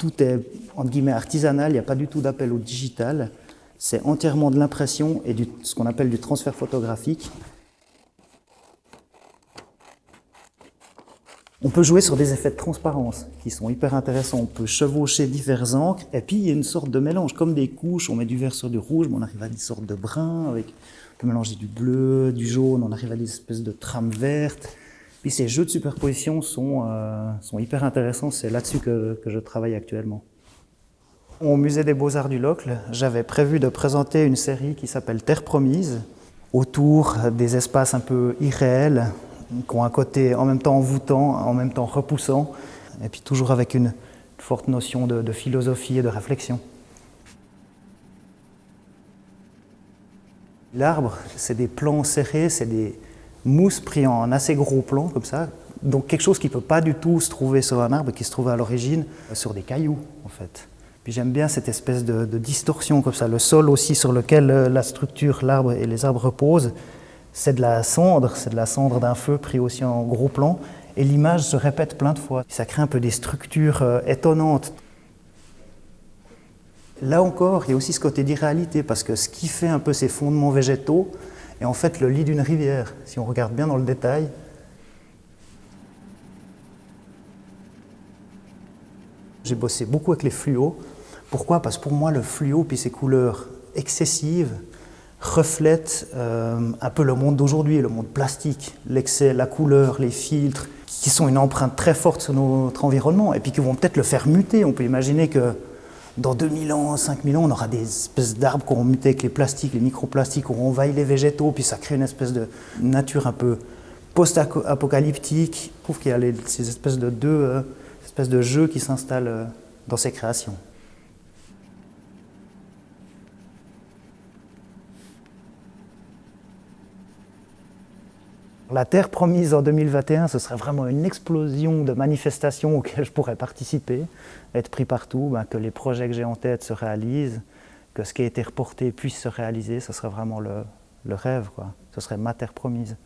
tout est, entre guillemets, artisanal, il n'y a pas du tout d'appel au digital. C'est entièrement de l'impression et ce qu'on appelle du transfert photographique. On peut jouer sur des effets de transparence qui sont hyper intéressants. On peut chevaucher divers encres et puis il y a une sorte de mélange, comme des couches. On met du vert sur du rouge, mais on arrive à une sorte de brun. On peut mélanger du bleu, du jaune, on arrive à des espèces de trames vertes. Puis ces jeux de superposition sont hyper intéressants. C'est là-dessus que je travaille actuellement. Au Musée des Beaux-Arts du Locle, j'avais prévu de présenter une série qui s'appelle Terre Promise, autour des espaces un peu irréels, qui ont un côté en même temps envoûtant, en même temps repoussant, et puis toujours avec une forte notion de philosophie et de réflexion. L'arbre, c'est des plans serrés, c'est des mousses pris en assez gros plans comme ça, donc quelque chose qui ne peut pas du tout se trouver sur un arbre, qui se trouvait à l'origine sur des cailloux en fait. Puis j'aime bien cette espèce de distorsion comme ça, le sol aussi sur lequel la structure, l'arbre et les arbres reposent, c'est de la cendre d'un feu pris aussi en gros plan, et l'image se répète plein de fois. Ça crée un peu des structures étonnantes. Là encore, il y a aussi ce côté d'irréalité, parce que ce qui fait un peu ces fondements végétaux est en fait le lit d'une rivière, si on regarde bien dans le détail. J'ai bossé beaucoup avec les fluos. Pourquoi ? Parce que pour moi, le fluo, puis ses couleurs excessives, reflètent un peu le monde d'aujourd'hui, le monde plastique, l'excès, la couleur, les filtres, qui sont une empreinte très forte sur notre environnement et puis qui vont peut-être le faire muter. On peut imaginer que dans 2000 ans, 5000 ans, on aura des espèces d'arbres qui auront muté avec les plastiques, les microplastiques, qui auront envahi les végétaux, puis ça crée une espèce de nature un peu post-apocalyptique. Je trouve qu'il y a ces espèces de jeux qui s'installent dans ces créations. La Terre Promise en 2021, ce serait vraiment une explosion de manifestations auxquelles je pourrais participer, être pris partout, que les projets que j'ai en tête se réalisent, que ce qui a été reporté puisse se réaliser, ce serait vraiment le rêve, quoi. Ce serait ma Terre Promise.